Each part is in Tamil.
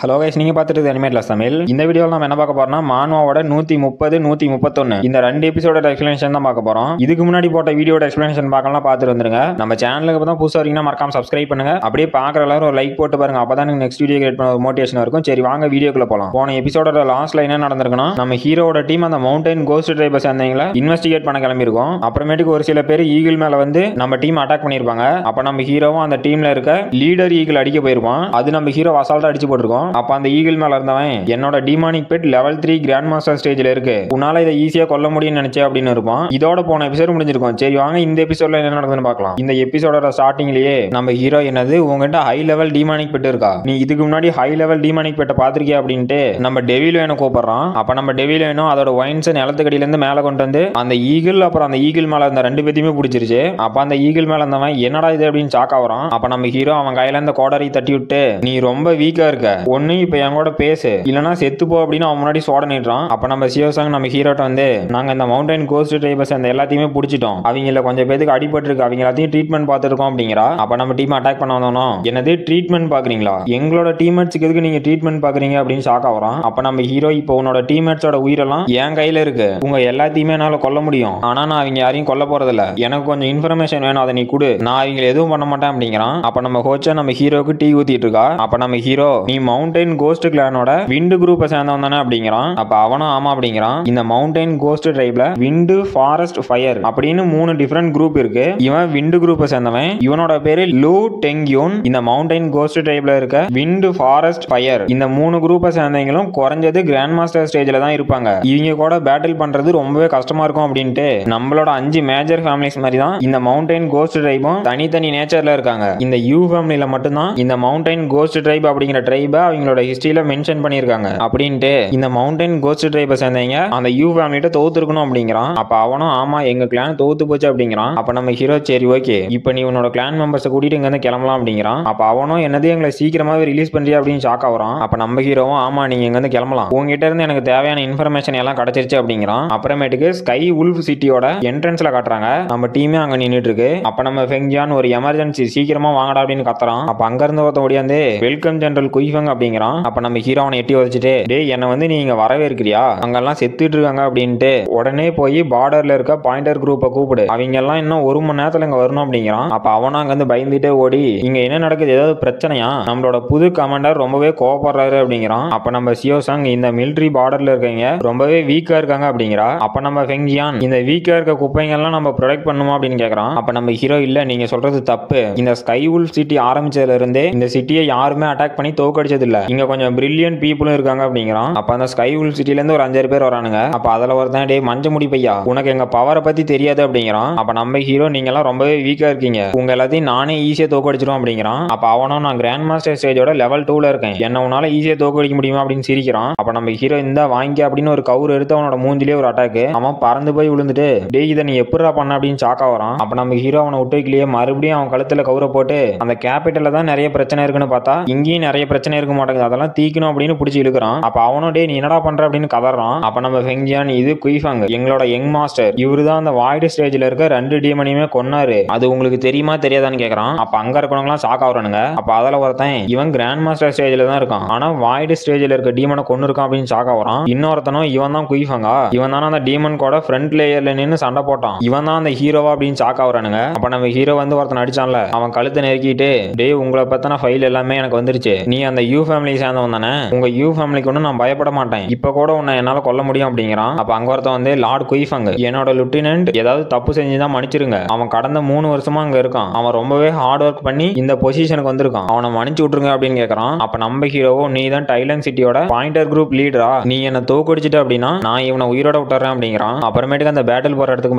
ஹலோ கைஸ், நீங்க பார்த்துட்டு அனிமேட்லஸ் தமிழ். இந்த வீடியோவில் நம்ம என்ன பார்க்க போறோம்னா மான்வாவோட 130 131 இந்த 2 எபிசோட எக்ஸ்பிளனேஷன் தான் பார்க்க போறோம். இதுக்கு முன்னாடி போட்ட வீடியோட எக்ஸ்பிளனேஷன் பார்க்கலாம், பார்த்துட்டு வந்துருங்க. நம்ம சேனலுக்கு தான் புதுசாக வரீங்கன்னா மறக்காம சப்ஸ்கிரைப் பண்ணுங்க. அப்படியே பார்க்குற எல்லாரும் ஒரு லைக் போட்டு பாருங்க, அப்பதான் நெக்ஸ்ட் வீடியோ கிரியேட் பண்ண ஒரு மோட்டிவேஷன் இருக்கும். சரி வாங்க வீடியோக்குள்ள போலாம். போன எபிசோட லாஸ்ட்ல என்ன நடந்திருக்குன்னா, நம்ம ஹீரோட டீம் அந்த மவுண்டைன் கோஸ்ட் ட்ரைபர்ஸ் சேர்ந்தவங்கள இன்வெஸ்டிகேட் பண்ண கிளம்பிருக்கும். அப்புறமேட்டுக்கு ஒரு சில பேர் ஈகிள் மேல வந்து நம்ம டீம் அட்டாக் பண்ணிருப்பாங்க. அப்ப நம்ம ஹீரோவும் அந்த டீம்ல இருக்க லீடர் ஈகிள் அடிக்க போயிருப்பான். அது நம்ம ஹீரோ அசால்ட்டா அடிச்சு போட்டுருக்கோம். அப்ப அந்த ஈகிள் மேல இருந்தவன் என்னோட demonic pet level 3 grand master ஸ்டேஜ்ல இருக்கு, உன்னால இதை ஈஸியா கொல்ல முடியும்னு நினைச்சே அப்படின்னு இருப்பான். இதோட போன எபிசோட் முடிஞ்சிருக்கும். சரி வாங்க இந்த எபிசோட்ல என்ன நடக்குதுன்னு பார்க்கலாம். இந்த எபிசோட ஸ்டார்டிங்லயே நம்ம ஹீரோ என்னது உங்ககிட்ட ஹை லெவல் டிமானிக் பெட் இருக்கா, நீ இதுக்கு முன்னாடி ஹை லெவல் டிமானிக் பெட்டை பாத்திருக்கியா அப்படின்ட்டு நம்ம டெவில் வேணும் கூப்பிடுறான். அப்ப நம்ம டெவில் வேணும் அதோட வைன்ஸ் நிலத்துக்கடியில இருந்து மேல கொண்டு வந்து அந்த ஈகிள் அப்புறம் அந்த ஈகிள் மேல அந்த ரெண்டு பேத்தையுமே பிடிச்சிருச்சு. அப்ப அந்த ஈகிள் மேல இருந்தவன் என்னடா இது அப்படின்னு சாக்கா வரான். அப்ப நம்ம ஹீரோ அவன் கையில இருந்த கோடரி தட்டி விட்டு, நீ ரொம்ப வீக்கா இருக்க, ஒண்ணு இப்ப என் கூட பேசு இல்லனா செத்து போ அப்படின்னு அவன் முன்னாடி சோடனிடுறான். அப்ப நம்ம சியோசாங் நம்ம ஹீரோட்ட வந்து, நாங்க இந்த மவுண்டைன் கோஸ்ட் ட்ரைபர்ஸ் அந்த எல்லாத்தையுமே பிடிச்சிட்டோம், அவங்கள கொஞ்சம் பேருக்கு அடிபட்டு இருக்கு, அவங்க எல்லாத்தையும் ட்ரீட்மெண்ட் பார்த்துருக்கோம் அப்படிங்கிறா. அப்ப நம்ம டீம் அட்டாக் பண்ண வந்தோம். என்னது ட்ரீட்மெண்ட் பாக்குறீங்களா, எங்களோட டீம்மேட்ஸ்க்கு எதுக்கு நீங்க ட்ரீட்மெண்ட் பாக்குறீங்க அப்படின்னு ஷாக் ஆகுறான். அப்ப நம்ம ஹீரோ, இப்போ உன்னோட டீம்மேட்ஸோட உயிரெல்லாம் என் கையில இருக்கு, உங்க எல்லாத்தையுமே என்னால கொல்ல முடியும், ஆனா நான் அவங்க யாரையும் கொல்ல போறதில்ல, எனக்கு கொஞ்சம் இன்ஃபர்மேஷன் வேணும், அதை நீ கொடு, நான் அவங்க எதுவும் பண்ண மாட்டேன் அப்படிங்கிறான். அப்ப நம்ம ஹோச்சா நம்ம ஹீரோக்கு டீ ஊத்திட்டு இருக்கா. அப்ப நம்ம ஹீரோ, நீ மவுண்டைன் கோஸ்ட் கிளானோட விண்டு குரூப்பை சேர்ந்தவன் தானே அப்படிங்கிறான். அப்ப அவனும் ஆமா அப்படிங்கிறான். இந்த மவுண்டைன் கோஸ்ட் ட்ரைப்ல விண்டு, ஃபாரஸ்ட், ஃபயர் அப்படின்னு 3 டிஃபரெண்ட் குரூப் இருக்கு. இவன் விண்டு குரூப்பை சேர்ந்தவன். இவனோட பேரு லூ டெங்யூன். இந்த மவுண்டைன் கோஸ்ட் ட்ரைப்ல இருக்க விண்டு, ஃபாரஸ்ட், ஃபயர் இந்த 3 குரூப்பை சேர்ந்தவங்களும் குறைஞ்சது கிராண்ட் மாஸ்டர் ஸ்டேஜ்ல தான் இருப்பாங்க. இவங்க கூட பேட்டில் பண்றது ரொம்பவே கஷ்டமா இருக்கும் அப்படின்ட்டு நம்மளோட 5 மேஜர் ஃபேமிலிஸ் மாதிரி தான் இந்த மவுண்டைன் கோஸ்ட் ட்ரைபும் தனித்தனி நேச்சர்ல இருக்காங்க. இந்த யூ ஃபேமிலியில மட்டும்தான் இந்த மவுண்டைன் கோஸ்ட் ட்ரைப் அப்படிங்கிற ட்ரைபை அவங்களோட ஹிஸ்டரியில மென்ஷன் பண்ணிருக்காங்க அப்படின்ட்டு இந்த மவுண்டைன் கோஸ்ட் ட்ரைபை சேர்ந்தவங்க அந்த யூ ஃபேமிலிட்ட தோத்துருக்கணும் அப்படிங்கிறான். அப்ப அவனும் ஆமா எங்க கிளான் தோத்து போச்சு அப்படிங்கிறான். அப்ப நம்ம ஹீரோ, சரி ஓகே, இப்ப நீ உன்னோட கிளான் மெம்பர்ஸ் கூட்டிட்டு இங்க இருந்து கிளம்பலாம் அப்படிங்கிறான். அப்ப அவனும் என்னது எங்களை சீக்கிரமாவே ரிலீஸ் பண்றியா அப்படின்னு ஷாக் ஆகுறான். அப்ப நம்ம ஹீரோவும் ஆமா நீங்க இங்க இருந்து கிளம்பலாம், உங்ககிட்ட இருந்து எனக்கு தேவையான இன்ஃபர்மேஷன் எல்லாம் கிடைச்சிருச்சு அப்படிங்கிறான். அப்புறமேட்டுக்கு ஸ்கை உல்ஃப் சிட்டியோட என்ட்ரன்ஸ்ல காட்டுறாங்க. நம்ம டீமே அங்க நின்னுட்டு இருக்கு. அப்ப நம்ம ஃபெங்ஜியான் ஒரு எமர்ஜென்சி, சீக்கிரமா வாங்கடா அப்படின்னு கத்துறான். அப்ப அங்க இருந்து ஒருத்த ஓடியாந்து வெல்கம் ஜெனரல் குய்ஃபங் அப்படிங்கிறான். அப்ப நம்ம ஹீரோவனை எட்டி வச்சுட்டு, டேய் என்ன வந்து நீங்க வரவேற்கிறியா, அங்கெல்லாம் செத்துட்டு இருக்காங்க அப்படின்ட்டு உடனே போய் பார்டர்ல இருக்க பாயிண்டர் குரூப்பை கூப்பிடு, அவங்க எல்லாம் இன்னும் 1 மணி நேரத்துல இங்க வரணும் அப்படிங்கிறான். அப்ப அவனும் அங்க இருந்து பயந்துட்டே ஓடி, இங்க என்ன நடக்குது, ஏதாவது பிரச்சனையா, நம்மளோட புது கமாண்டர் ரொம்பவே கோவப்படுறாரு அப்படிங்கிறான். அப்ப நம்ம சியோசாங், இந்த மிலிட்டரி பார்டர்ல இருக்கவங்க ரொம்பவே வீக்கா இருக்காங்க அப்படிங்கிறா. அப்ப நம்ம ஃபெங்ஜியான், இந்த வீக்கா இருக்க குப்பைங்க எல்லாம் நம்ம ப்ரொடெக்ட் பண்ணுமா அப்படின்னு கேக்குறான். அப்ப நம்ம ஹீரோ, இல்ல நீங்க சொல்றது தப்பு, இந்த ஸ்கை உல்ஃப் சிட்டி ஆரம்பிச்சதுல இருந்தே இந்த சிட்டியை யாருமே அட்டாக் பண்ணி தோக்கடிச்சது இல்ல, இங்க கொஞ்சம் பிரில்லியன்ட் பீப்புளும் இருக்காங்க அப்படிங்கிறான். அப்ப அந்த ஸ்கை உல்ஃப் சிட்டில இருந்து ஒரு 5 பேர் வரானுங்க. அப்ப அதுல ஒருத்தன், டேய் மஞ்ச முடி பையா, உனக்கு எங்க பவரை பத்தி தெரியாது அப்படிங்கிறான். அப்ப நம்ம ஹீரோ, நீங்க எல்லாம் ரொம்பவே வீக்கா இருக்கீங்க, உங்க எல்லாத்தையும் நானே ஈஸியா தோக்கடிச்சிரும் அப்படிங்கிறான். அப்ப அவனும், நான் கிராண்ட் மாஸ்டர் ஸ்டேஜோட லெவல் 2ல இருக்கேன், என்ன உன்னால ஈஸியா தோக்கடிக்க முடியுமா அப்படின்னு சிரிக்கிறான். அப்ப நம்ம ஹீரோ, இந்த வாங்கி அப்படின்னு ஒரு கவுர் எடுத்து அவனோட மூஞ்சிலே ஒரு அட்டாக், அவன் பறந்து போய் விழுந்துட்டு, டேய் இதை நீ எப்படிடா பண்ண அப்படின்னு சாக்கா வரான். அப்ப நம்ம ஹீரோ அவனை விட்டு வைக்கலையே, மறுபடியும் அவன் கழுத்துல கவுரை போட்டு, அந்த கேபிட்டல்ல தான் நிறைய பிரச்சனை இருக்குன்னு பார்த்தா இங்கேயும் நிறைய பிரச்சனை இருக்க மாட்டேங்குது, அதெல்லாம் தீக்கணும் அப்படின்னு பிடிச்சி இழுக்கிறான். அப்ப அவனும், டே நீ என்னடா பண்ற அப்படின்னு கதறான். அப்ப நம்ம ஃபெங்ஜியான், இது குய்ஃபங் எங்களோட யங் மாஸ்டர், இவரு தான் அந்த வாய்டு ஸ்டேஜ்ல இருக்க 2 டீமனையுமே கொன்னாரு, அது உங்களுக்கு தெரியுமா தெரியாதான்னு கேக்குறான். அப்ப அங்க இருக்கவங்கலாம் ஷாக் ஆகுறானுங்க. அப்ப அதுல ஒருத்தன், இவன் கிராண்ட் மாஸ்டர் ஸ்டேஜ்ல தான் இருக்கான், ஆனா வாய்டு ஸ்டேஜ்ல இருக்க டீமனை கொன்னு இருக்கான் அப்படின்னு ஷாக் ஆகுறான். இன்னொருத்தனும், இவன் தான் குய்ஃபங்கா, இவன் தானே அந்த டீமன் கூட ஃப்ரண்ட் லேயர்ல நின்னு சண்டை போட்டான், இவன் தான் அந்த ஹீரோவா அப்படின்னு ஷாக் ஆகுறானுங்க. அப்ப நம்ம ஹீரோ வந்து ஒருத்தன் அடிச்சான்ல, அவன் கழுத்தை நெருக்கிட்டு, டேய் உங்களை பத்தின ஃபைல் எல்லாமே எனக்கு வந்துருச்சு, நீ அந்த யூ ஃபேமிலி சேர்ந்தவன் தானே, உங்க யூ ஃபேமிலிக்கு ஒன்னும் நான் பயப்பட மாட்டேன், இப்ப கூட உன்னை என்னால கொல்ல முடியும் அப்படிங்கிறான். அப்ப அங்க ஒருத்தன் வந்து, லார்ட் குய்ஃபங் என்னோட லிeutenant ஏதாவது தப்பு செஞ்சுதான் மன்னிச்சிருங்க, அவன் கடந்த 3 வருஷமா அங்க இருக்கான், அவன் ரொம்பவே ஹார்ட் ஒர்க் பண்ணி இந்த பொசிஷனுக்கு வந்திருக்கான், அவனை மன்னிச்சு விட்டுருங்க அப்படின்னு கேக்குறான். அப்ப நம்ம ஹீரோவோ, நீ தான் டைலன் சிட்டியோட பாயிண்டர் குரூப் லீடரா, நீ என்ன தோக்கடிச்சிட்ட அப்படின்னா நான் இவனை உயிரோட விட்டுறேன் அப்படிங்கிறான். அப்புறமேட்டுக்கு அந்த பேட்டில் போற இடத்துக்கு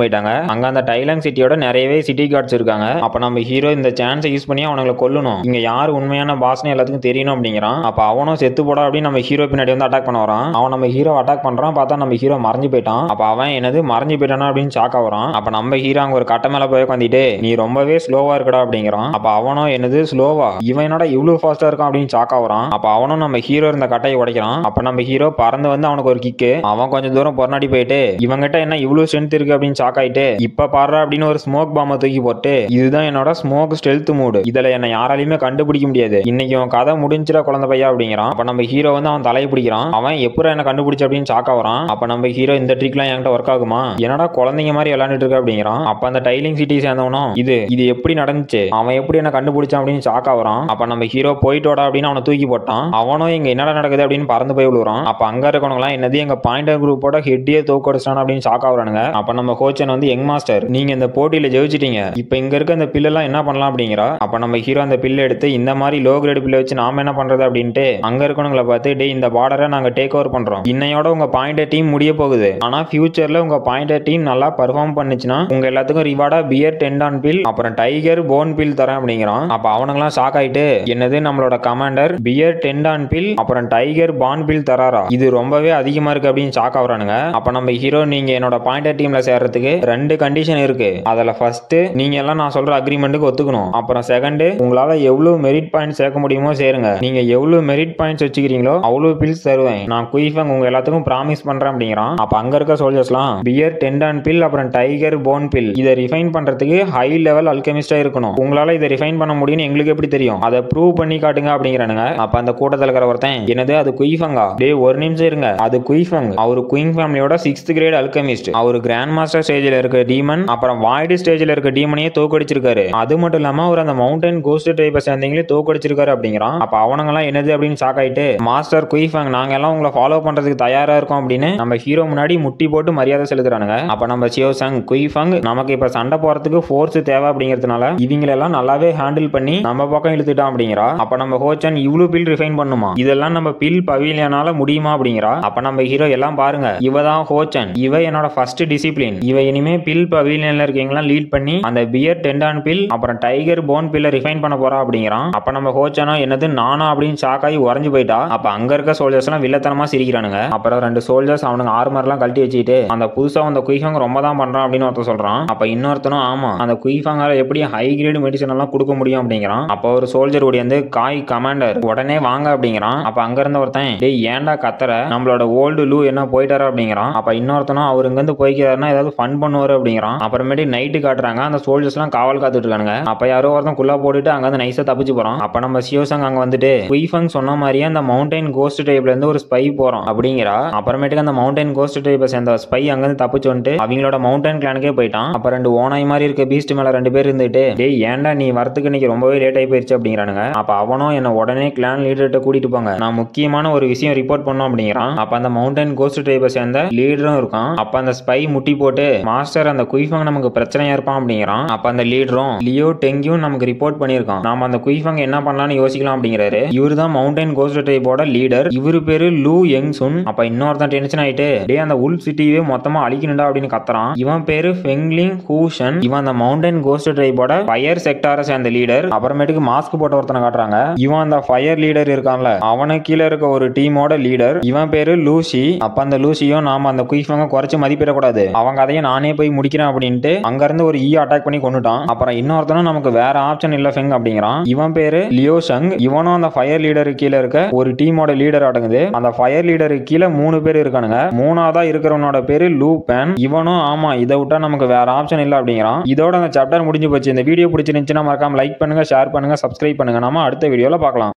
போயிட்டாங்க. அங்க அந்த டைலன் சிட்டியோட நிறையவே சிட்டி கார்ட்ஸ் இருக்காங்க. அப்ப நம்ம ஹீரோ இந்த சான்ஸை யூஸ் பண்ணி அவங்களை கொல்லணும், இங்க யாரு உண்மையான பாஸ்னு எல்லாத்துக்கும் தெரியணும் அப்படிங்கிறான். அப்ப அவனும் செத்து போடா அப்படின்னு நம்ம ஹீரோ பின்னாடி வந்து அட்டாக் பண்ண வரான். அவன் நம்ம ஹீரோ அட்டாக் பண்றான், பார்த்தா நம்ம ஹீரோ மறைஞ்சு போயிட்டான். அப்ப அவன் என்னது மறைஞ்சு போயிட்டானா அப்படின்னு ஷாக் ஆகுறான். அப்ப நம்ம ஹீரோ அங்க ஒரு கட்ட மேல போய் உட்காந்துட்டு, நீ ரொம்பவே ஸ்லோவா இருக்கடா அப்படிங்கிறான். அப்ப அவனும், என்னது ஸ்லோவா, இவன் என்னடா இவ்வளவு ஃபாஸ்டா இருக்கான் அப்படின்னு ஷாக் ஆகுறான். அப்ப அவனும் நம்ம ஹீரோ இருந்த கட்டையை உடைக்கிறான். அப்ப நம்ம ஹீரோ பறந்து வந்து அவனுக்கு ஒரு கிக்கு, அவன் கொஞ்சம் தூரம் பொறநாடி போயிட்டு, இவங்கிட்ட என்ன இவ்வளவு ஸ்ட்ரென்த் இருக்கு அப்படின்னு ஷாக் ஆயிட்டு, இப்ப பாடுறா அப்படின்னு ஒரு ஸ்மோக் பாம்பை தூக்கி போட்டு, இதுதான் என்னோட ஸ்மோக் ஸ்டெல்த் மூடு, இதுல என்ன யாராலையுமே கண்டுபிடிக்க முடியாது, இன்னைக்கு உன் கதை முடிஞ்சிட குழந்தை பையா அப்படிங்கிறான். அப்ப நம்ம ஹீரோ வந்து அவன் தலையை பிடிக்கிறான். அவன் எப்பறம் என்ன கண்டுபிடிச்சு அப்படின்னு ஷாக்கா வரான். அப்ப நம்ம ஹீரோ இந்த ட்ரிக்லாம் என்கிட்ட ஒர்க் ஆகுமா, என்னடா குழந்தைங்க மாதிரி விளையாண்டுட்டு இருக்க அப்படிங்கிறான். அப்ப அந்த டைலிங் சிட்டி சேர்ந்தவனும் இது எப்படி நடந்துச்சு, அவன் எப்படி என்ன கண்டுபிடிச்சான் அப்படின்னு ஷாக்கா வரான். அப்ப நம்ம ஹீரோ போயிட்டோடா அப்படின்னு அவனை தூக்கி போட்டான். அவனும் இங்க என்னடா நடக்குது அப்படின்னு பறந்து போய் விழுறான். அப்ப அங்க இருக்கவங்களாம் என்னது எங்க பாயிண்டர் குரூப்போட ஹெட்டியே தோக்கடிச்சான் அப்படின்னு ஷாக்கா வரானுங்க. அப்ப நம்ம ஹோச்சன் வந்து யங் மாஸ்டர் நீங்க இந்த போட்டியில ஜெயிச்சிட்டீங்க, இப்ப இங்க இருக்க அந்த பில்லெல்லாம் என்ன பண்ணலாம் அப்படிங்கிறா. அப்ப நம்ம ஹீரோ அந்த பில்லை எடுத்து இந்த மாதிரி லோ கிரேட் பில்லை வச்சு நாம என்ன பண்றது அப்படின்ட்டு அங்க இருக்கவங்களை பார்த்து டே இந்த பார்டரை நாங்க டேக் ஓவர் பண்றோம், இன்னையோட உங்க பாயிண்டர் டீம் முடிய போகுது, ஆனா ஃபியூச்சர்ல உங்க பாயிண்டர் டீம் நல்லா பெர்ஃபார்ம் பண்ணுச்சுன்னா உங்க எல்லாத்துக்கும் ரிவார்டா பியர் டெண்டான் பில் அப்புறம் டைகர் போன் பில் தரேன் அப்படிங்கிறான். அப்ப அவனுங்களாம் ஷாக் ஆயிட்டு என்னது நம்மளோட கமாண்டர் பியர் டெண்டான் பில் அப்புறம் டைகர் பான் பில் தராரா, இது ரொம்பவே அதிகமா இருக்கு அப்படின்னு ஷாக் ஆகுறானுங்க. அப்ப நம்ம ஹீரோ நீங்க என்னோட பாயிண்டர் டீம்ல சேர்றதுக்கு 2 கண்டிஷன் இருக்கு, அதுல ஃபர்ஸ்ட் நீங்க எல்லாம் நான் சொல்ற அக்ரிமெண்ட்டுக்கு ஒத்துக்கணும், அப்புறம் செகண்ட் உங்களால எவ்வளவு மெரிட் பாயிண்ட்ஸ் சேர்க்க முடியுமோ சேருங்க, நீங்க எவ்வளவு மெரிட் பாயிண்ட்ஸ் வச்சுக்கிறீங்களோ அவ்வளவு பில்ஸ் தருவேன், நான் குயிஃபங் உங்க எல்லாத்துக்கும் ப்ராமிஸ் பண்றேன் அப்படிங்கிறான். அப்ப அங்க இருக்க சோல்ஜர்ஸ்லாம் பியர் டெண்டான் பில் அப்புறம் டைகர் போன் பில் இதை ரிஃபைன் பண்றதுக்கு ஹை லெவல் அல்கெமிஸ்டா இருக்கணும், உங்களால இதை ரிஃபைன் பண்ண முடியும்னு எங்களுக்கு எப்படி தெரியும், அதை ப்ரூவ் பண்ணி காட்டுங்க அப்படிங்கிறானுங்க. அப்ப அந்த கூட்டத்தில் இருக்கிற ஒருத்தன் என்னது அது குயிஃபங்கா, டே ஒரு நிமிஷம் இருங்க, அது குயிஃபங் அவரு குயின் ஃபேமிலியோட 6th கிரேட் அல்கெமிஸ்ட், அவரு கிராண்ட் மாஸ்டர் ஸ்டேஜ்ல இருக்க டீமன் அப்புறம் வாய்டு ஸ்டேஜ்ல இருக்க டீமனையே தோக்கடிச்சிருக்காரு, அது மட்டும் இல்லாம அவர் அந்த மவுண்டன் கோஸ்ட் டைப்பை சேர்ந்தீங்களே தோக்கடிச்சிருக்காரு அப்படிங்கிறான். அப்ப அவனுங்கெல்லாம் என்னது அப்படின்னு ஷாக் ஆயிட்டு மாஸ்டர் குயிஃபங் நாங்க எல்லாம் உங்களை ஃபாலோ பண்றதுக்கு தயாரா இருக்கோம் அப்படின்னு நம்ம ஹீரோ முன்னாடி முட்டி போட்டு மரியாதை செலுத்துறானுங்க. அப்ப நம்ம சியோசங் குயிஃபங் நமக்கு இப்ப சண்டை போறதுக்கு ஃபோர்ஸ் தேவை அப்படிங்கிறதுனால இவங்களெல்லாம் நல்லாவே ஹேண்டில் பண்ணி நம்ம பக்கம் இழுத்துட்டான் அப்படிங்கிறா. அப்ப நம்ம ஹோச்சன் இவ்வளவு பில் ரிஃபைன் பண்ணுமா, இதெல்லாம் நம்ம பில் பவிலியனால முடியுமா அப்படிங்கிறா. அப்ப நம்ம ஹீரோ எல்லாம் பாருங்க இவதான் ஹோச்சன், இவ என்னோட ஃபர்ஸ்ட் டிசிப்ளின், இவ இனிமே பில் பவிலியன்ல இருக்கீங்களா லீட் பண்ணி அந்த பியர் டெண்டான் பில் அப்புறம் டைகர் போன் பில்ல ரிஃபைன் பண்ண போறா அப்படிங்கிறான். அப்ப நம்ம ஹோச்சனா என்னது நானா அப்படின்னு ஷாக் ஆகி உறைஞ்சு போயிட்டா. அப்ப அங்க இருக்க சோல்ஜர்ஸ் எல்லாம் வில்லத்தனமா சிரிக்கிறானுங்க. அப்புறம் 2 சோல்ஜர்ஸ் அவனுங்க ஆர்மர் எல்லாம் கழட்டி வச்சுட்டு அந்த புதுசா அந்த குயிஃபாங் ரொம்ப தான் பண்றான் அப்படின்னு ஒருத்தர் சொல்றான். அப்ப இன்னொருத்தனும் ஆமா அந்த குயிஃபாங்கால எப்படி ஹை கிரேட் மெடிசன் எல்லாம் கொடுக்க முடியும் அப்படிங்கிறான். அப்ப ஒரு சோல்ஜர் ஓடி வந்து காய் கமாண்டர் உடனே வாங்க அப்படிங்கிறான். அப்ப அங்க இருந்த ஒருத்தன் டேய் ஏன்டா கத்தற, நம்மளோட ஓல்டு லூ என்ன போயிட்டாரு அப்படிங்கிறான். அப்ப இன்னொருத்தனும் அவர் இங்க இருந்து போய்க்கிறாருன்னா ஏதாவது ஃபன் பண்ணுவாரு அப்படிங்கிறான். அப்புறமேட்டு நைட்டு காட்டுறாங்க, அந்த சோல்ஜர்ஸ் எல்லாம் காவல் காத்துட்டு இருக்கானுங்க. அப்ப யாரோ ஒருத்தன் குள்ளா போட்டுட்டு அங்க வந்து நைஸா தப்பிச்சு போறான். அப்ப நம்ம சியோசங் அங்க வந்துட்டு குயிஃபங் சொன்ன மாதிரியே அந்த மவுண்டன் கோஸ்ட் டைப்ல இருந்து ஒரு ஸ்பை போறோம் அப்படிங்கிறா. அப்புறமேட்டுக்கு அந்த மவுண்டன் கோஸ்ட் டைப்பை சேர்ந்த ஸ்பை அங்க இருந்து தப்பிச்சு வந்துட்டு அவங்களோட மவுண்டன் கிளானுக்கே போயிட்டான். அப்ப 2 ஓனாய் மாதிரி இருக்க பீஸ்ட் மேல 2 பேர் இருந்துட்டு டேய் ஏன்டா நீ வரத்துக்கு இன்னைக்கு ரொம்பவே லேட் ஆகி போயிருச்சு அப்படிங்கிறானுங்க. அப்ப அவனும் என்ன உடனே கிளான் லீடர்கிட்ட கூட்டிட்டு போங்க, நான் முக்கியமான ஒரு விஷயம் ரிப்போர்ட் பண்ணோம் அப்படிங்கிறான். அப்ப அந்த மவுண்டன் கோஸ்ட் டைப்பை சேர்ந்த லீடரும் இருக்கான். அப்ப அந்த ஸ்பை முட்டி போட்டு மாஸ்டர் அந்த குயிஃபங் நமக்கு பிரச்சனையா இருப்பான் அப்படிங்கிறான். அப்ப அந்த லீடரும் லியோ டெங்கியும் நமக்கு ரிப்போர்ட் பண்ணியிருக்கான், நாம அந்த குயிஃபங் என்ன பண்ணலாம்னு யோசிக்கலாம் அப்படிங்கிறாரு. இவரு தான் மவுண்டன் கோஸ்ட் டைப்போட லீடர், இவரு பேரு லூ யங் சுன். அப்ப இன்னொருத்தன் டென்ஷன் ஆயிட்டு டே அந்த உல்ஃப் சிட்டியே மொத்தமா அழிக்கணும்டா அப்படின்னு கத்துறான். இவன் பேரு ஃபெங்லிங் ஹூஷன், இவன் அந்த மவுண்டன் கோஸ்ட் டைப்போட ஃபயர் செக்டாரை சேர்ந்த லீடர். அப்புறமேட்டுக்கு மாஸ்க் போட்ட ஒருத்தனை காட்டுறாங்க, இவன் அந்த ஃபயர் லீடர் இருக்கான்ல அவனுக்கு கீழே இருக்க ஒரு டீமோட லீடர், இவன் பேரு லூசி. அப்ப அந்த லூசியும் நாம அந்த குயிஃபங்க குறைச்சு மதிப்பிடக்கூடாது, அவங்க அதையும் நானே போய் முடிக்கிறேன் அப்படின்ட்டு அங்க இருந்து ஒரு அட்டாக் பண்ணி கொண்டுட்டான். அப்புறம் இன்னொருத்தனும் நமக்கு வேற ஆப்ஷன் இல்ல ஃபெங் அப்படிங்கிறான். இவன் பேரு லியோஷங், இவனும் அந்த ஃபயர் லீடருக்கு கீழே இருக்க ஒரு டீமோட லீடர் அடங்குது. அந்த ஃபயர் லீடருக்கு கீழே 3 பேர் இருக்கானுங்க. 3ஆவதா இருக்கிறவனோட பேரு லூ பேன், இவனும் ஆமா இதை விட்டா நமக்கு வேற ஆப்ஷன் இல்ல அப்படிங்கிறான். இதோட அந்த சாப்டர் முடிஞ்சு போச்சு. இந்த வீடியோ பிடிச்சிருந்துச்சுன்னா மறக்காம லைக் பண்ணுங்க, ஷேர் பண்ணுங்க, சப்ஸ்கிரைப் பண்ணுங்க. நாம அடுத்த வீடியோல பார்க்கலாம்.